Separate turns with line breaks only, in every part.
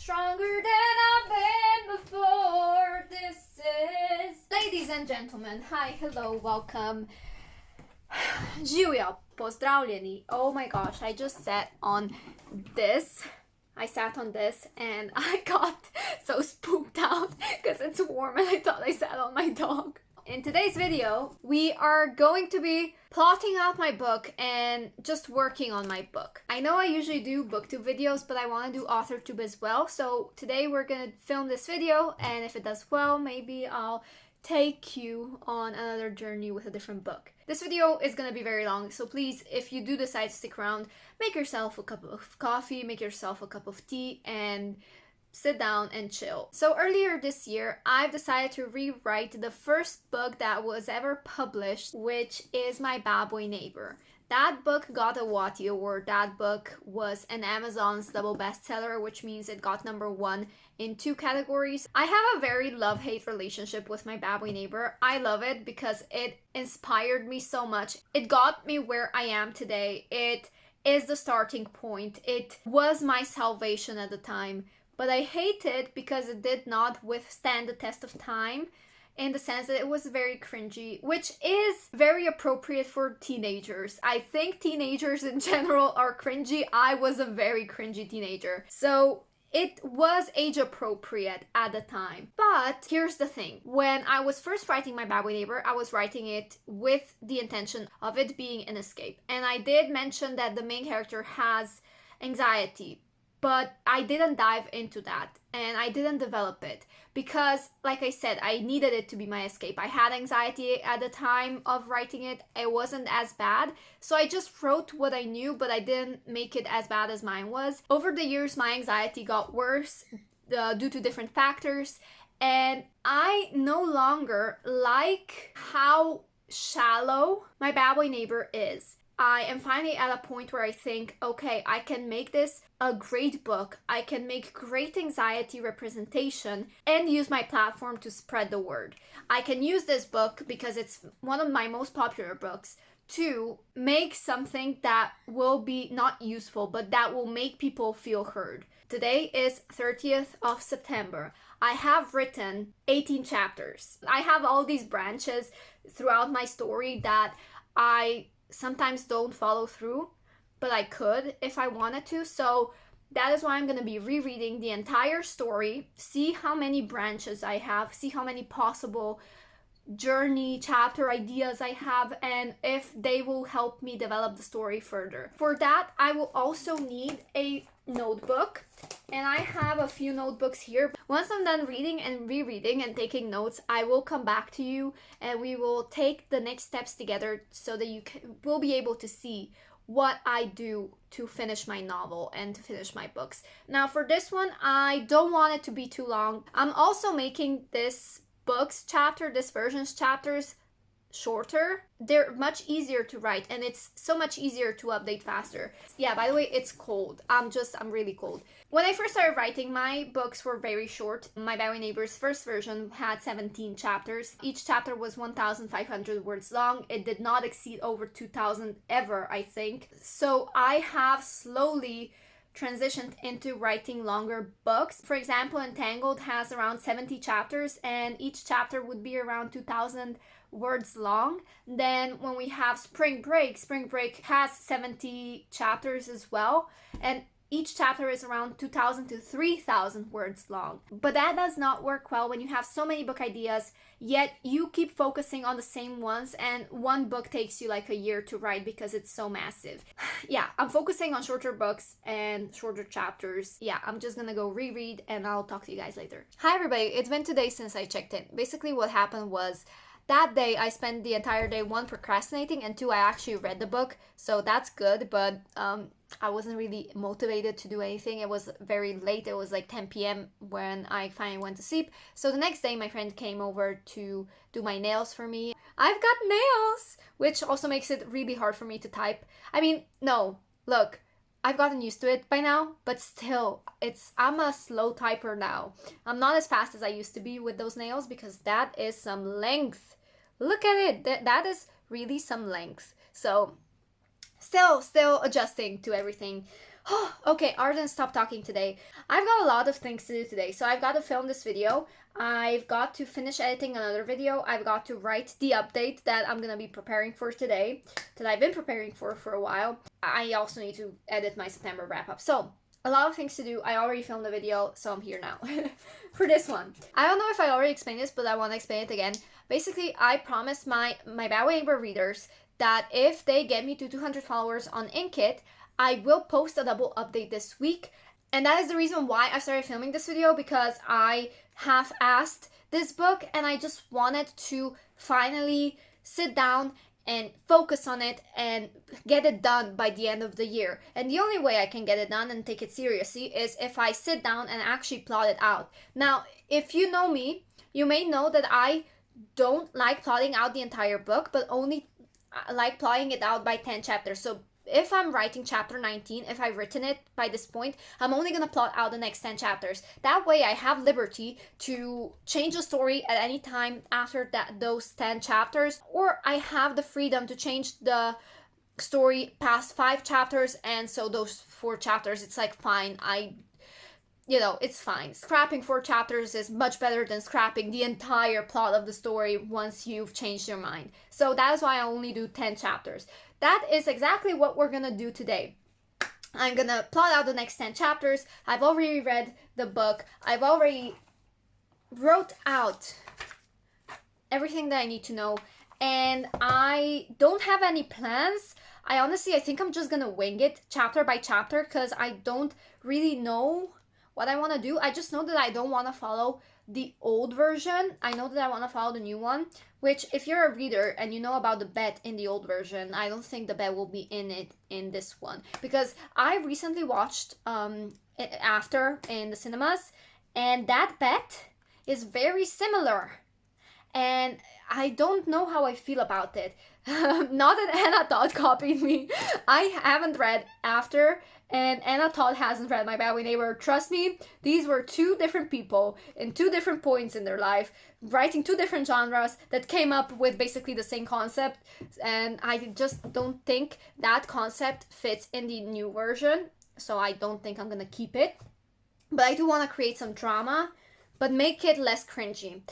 Stronger than I've been before. This is... Ladies and gentlemen, hi, hello, welcome. Živijo, pozdravljeni. Oh my gosh, I just sat on this. I sat on this and I got so spooked out because it's warm and I thought I sat on my dog. In today's video, we are going to be plotting out my book and just working on my book. I know I usually do booktube videos, but I want to do authortube as well. So today we're going to film this video, and if it does well, maybe I'll take you on another journey with a different book. This video is going to be very long, so please, if you do decide to stick around, make yourself a cup of coffee, make yourself a cup of tea, and sit down and chill. So earlier this year, I've decided to rewrite the first book that was ever published, which is My Bad Boy Neighbor. That book got a Wattie Award. That book was an Amazon's double bestseller, which means it got #1 in 2 categories. I have a very love-hate relationship with My Bad Boy Neighbor. I love it because it inspired me so much. It got me where I am today. It is the starting point. It was my salvation at the time. But I hate it because it did not withstand the test of time, in the sense that it was very cringy, which is very appropriate for teenagers. I think teenagers in general are cringy. I was a very cringy teenager. So it was age appropriate at the time. But here's the thing. When I was first writing My Bad Boy Neighbor, I was writing it with the intention of it being an escape. And I did mention that the main character has anxiety. But I didn't dive into that and I didn't develop it because, like I said, I needed it to be my escape. I had anxiety at the time of writing it. It wasn't as bad. So I just wrote what I knew, but I didn't make it as bad as mine was. Over the years, my anxiety got worse due to different factors. And I no longer like how shallow My Bad Boy Neighbor is. I am finally at a point where I think, okay, I can make this a great book. I can make great anxiety representation and use my platform to spread the word. I can use this book because it's one of my most popular books to make something that will be not useful, but that will make people feel heard. Today is 30th of September. I have written 18 chapters. I have all these branches throughout my story that I sometimes don't follow through, but I could if I wanted to. So that is why I'm going to be rereading the entire story, see how many branches I have, see how many possible journey chapter ideas I have, and if they will help me develop the story further. For that, I will also need a notebook, and I have a few notebooks here. Once I'm done reading and rereading and taking notes, I will come back to you and we will take the next steps together so that you will be able to see what I do to finish my novel and to finish my books. Now for this one, I don't want it to be too long. I'm also making this version's chapters shorter. They're much easier to write and it's so much easier to update faster. Yeah, by the way, it's cold. I'm really cold. When I first started writing, my books were very short. My Bad Boy Neighbor's first version had 17 chapters. Each chapter was 1,500 words long. It did not exceed over 2,000 ever, I think. So I have slowly transitioned into writing longer books. For example, Entangled has around 70 chapters and each chapter would be around 2,000 words long. Then when we have Spring Break has 70 chapters as well, and each chapter is around 2,000 to 3,000 words long. But that does not work well when you have so many book ideas, yet you keep focusing on the same ones, and one book takes you like a year to write because it's so massive. Yeah, I'm focusing on shorter books and shorter chapters. Yeah, I'm just gonna go reread and I'll talk to you guys later. Hi everybody, it's been 2 days since I checked in. Basically what happened was, that day I spent the entire day, 1, procrastinating, and 2, I actually read the book, so that's good, but I wasn't really motivated to do anything. It was very late. It was like 10 p.m. when I finally went to sleep. So the next day my friend came over to do my nails for me. I've got nails, which also makes it really hard for me to type. I mean, no, look, I've gotten used to it by now, but still, I'm a slow typer now. I'm not as fast as I used to be with those nails because that is some length. Look at it. That is really some length. So still adjusting to everything. Okay, Arden, stop talking today. I've got a lot of things to do today. So I've got to film this video. I've got to finish editing another video. I've got to write the update that I'm gonna be preparing for today, that I've been preparing for a while. I also need to edit my September wrap up. So a lot of things to do. I already filmed the video, so I'm here now for this one. I don't know if I already explained this, but I want to explain it again. Basically, I promised my Bad Way Neighbor readers that if they get me to 200 followers on Inkit, I will post a double update this week. And that is the reason why I started filming this video, because I half-assed this book and I just wanted to finally sit down and focus on it and get it done by the end of the year. And the only way I can get it done and take it seriously is if I sit down and actually plot it out. Now, if you know me, you may know that I don't like plotting out the entire book, but only like plotting it out by 10 chapters. So if I'm writing chapter 19, if I've written it by this point, I'm only going to plot out the next 10 chapters. That way I have liberty to change the story at any time after those 10 chapters, or I have the freedom to change the story past 5 chapters, and so those 4 chapters, it's like fine, it's fine. Scrapping 4 chapters is much better than scrapping the entire plot of the story once you've changed your mind. So that is why I only do 10 chapters. That is exactly what we're gonna do today. I'm gonna plot out the next 10 chapters. I've already read the book. I've already wrote out everything that I need to know. And I don't have any plans. I think I'm just gonna wing it chapter by chapter, because I don't really know what I want to do. I just know that I don't want to follow the old version. I know that I want to follow the new one, which if you're a reader and you know about the bet in the old version, I don't think the bet will be in it in this one, because I recently watched After in the cinemas, and that bet is very similar, and I don't know how I feel about it. Not that Anna Todd copied me. I haven't read After, and Anna Todd hasn't read My Bad Way Neighbor. Trust me, these were 2 different people in 2 different points in their life, writing 2 different genres that came up with basically the same concept, and I just don't think that concept fits in the new version, so I don't think I'm gonna keep it. But I do want to create some drama, but make it less cringy.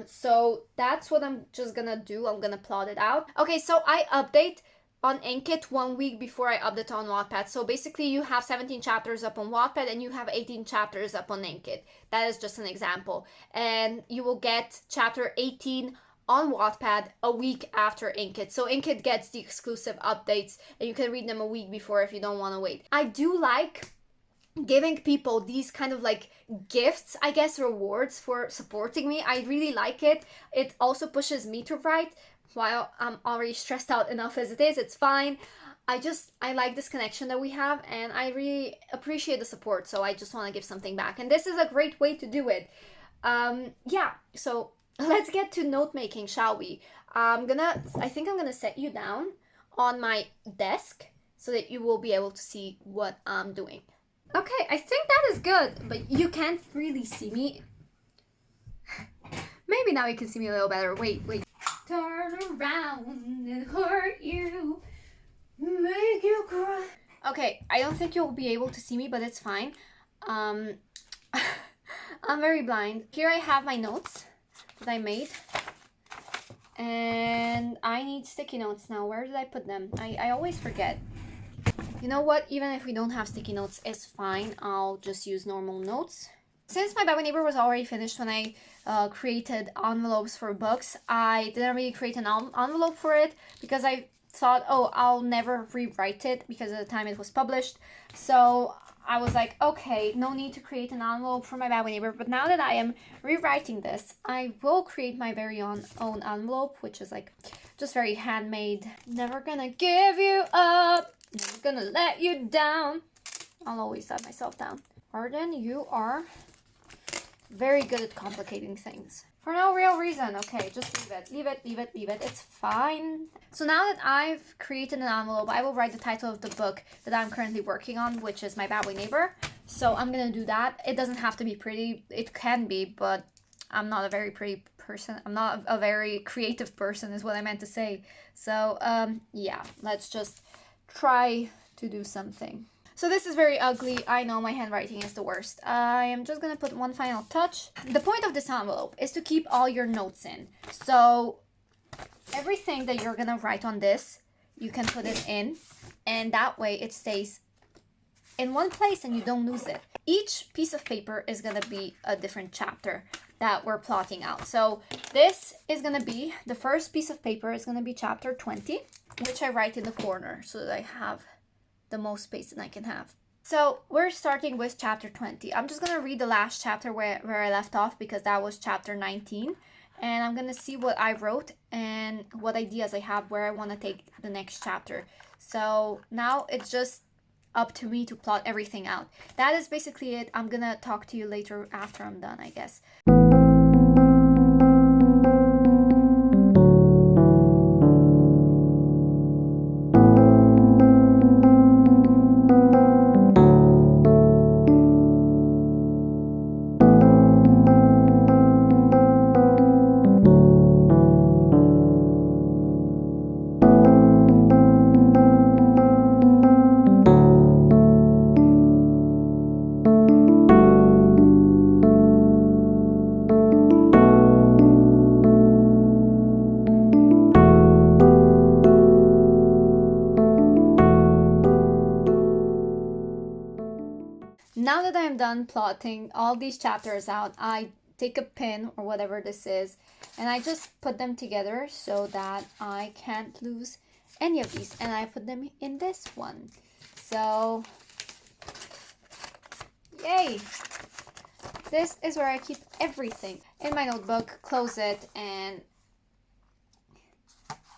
So that's what I'm just gonna do. I'm gonna plot it out. Okay, so I update on Inkit 1 week before I update on Wattpad. So basically you have 17 chapters up on Wattpad and you have 18 chapters up on Inkit. That is just an example. And you will get chapter 18 on Wattpad a week after Inkit. So Inkit gets the exclusive updates and you can read them a week before if you don't want to wait. I do like giving people these kind of like gifts, I guess, rewards for supporting me. I really like it. It also pushes me to write while I'm already stressed out enough as it is. It's fine. I like this connection that we have, and I really appreciate the support, so I just want to give something back, and this is a great way to do it. Yeah, so let's get to note making, shall we? I think I'm gonna set you down on my desk so that you will be able to see what I'm doing. Okay, I think that is good, but you can't really see me. Maybe now you can see me a little better. Wait. Turn around and hurt you, make you cry. Okay, I don't think you'll be able to see me, but it's fine. I'm very blind. Here I have my notes that I made. And I need sticky notes now. Where did I put them? I always forget. You know what? Even if we don't have sticky notes, it's fine. I'll just use normal notes. Since My Bad Way Neighbor was already finished when I created envelopes for books, I didn't really create an envelope for it because I thought, oh, I'll never rewrite it because of the time it was published. So I was like, okay, no need to create an envelope for My Bad Way Neighbor. But now that I am rewriting this, I will create my very own envelope, which is like just very handmade. Never gonna give you up. Never gonna let you down. I'll always let myself down. Arden, you are very good at complicating things. For no real reason. Okay, just leave it. It's fine. So now that I've created an envelope, I will write the title of the book that I'm currently working on, which is My Bad Way Neighbor. So I'm gonna do that. It doesn't have to be pretty. It can be, but I'm not a very pretty person. I'm not a very creative person is what I meant to say. So, yeah, let's just try to do something. So this is very ugly. I know my handwriting is the worst. I am just gonna put one final touch. The point of this envelope is to keep all your notes in. So everything that you're gonna write on this, you can put it in, and that way it stays in one place and you don't lose it. Each piece of paper is gonna be a different chapter that we're plotting out. So this is gonna be, the first piece of paper is gonna be chapter 20, which I write in the corner so that I have the most space that I can have. So we're starting with chapter 20. I'm just gonna read the last chapter where I left off, because that was chapter 19. And I'm gonna see what I wrote and what ideas I have where I wanna take the next chapter. So now it's just up to me to plot everything out. That is basically it. I'm gonna talk to you later after I'm done, I guess. Now that I'm done plotting all these chapters out, I take a pin or whatever this is, and I just put them together so that I can't lose any of these, and I put them in this one. So, yay! This is where I keep everything in my notebook. Close it and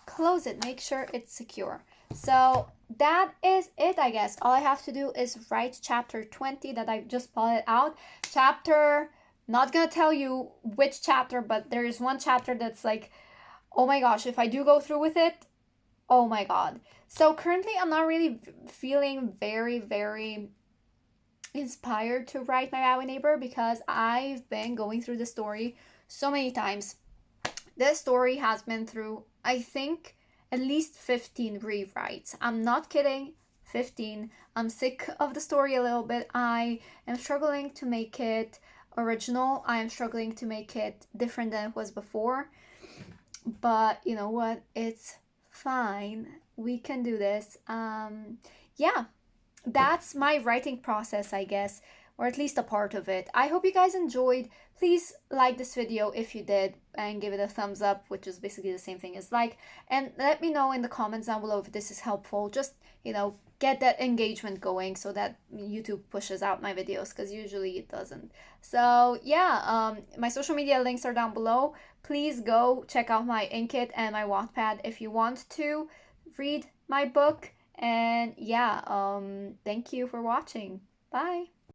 close it. Make sure it's secure. So that is it, I guess. All I have to do is write chapter 20 that I just plotted out. Chapter, not gonna tell you which chapter, but there is one chapter that's like, oh my gosh, if I do go through with it, oh my god. So currently I'm not really feeling very inspired to write My Bad Neighbor, because I've been going through the story so many times. This story has been through, I think, at least 15 rewrites. I'm not kidding, 15. I'm sick of the story a little bit. I am struggling to make it original. I am struggling to make it different than it was before. But you know what? It's fine. We can do this. Yeah, that's my writing process, I guess, or at least a part of it. I hope you guys enjoyed. Please like this video if you did, and give it a thumbs up, which is basically the same thing as like, and let me know in the comments down below if this is helpful. Just, you know, get that engagement going so that YouTube pushes out my videos, because usually it doesn't. So yeah, my social media links are down below. Please go check out my Inkit and my Wattpad if you want to read my book. And yeah, thank you for watching. Bye.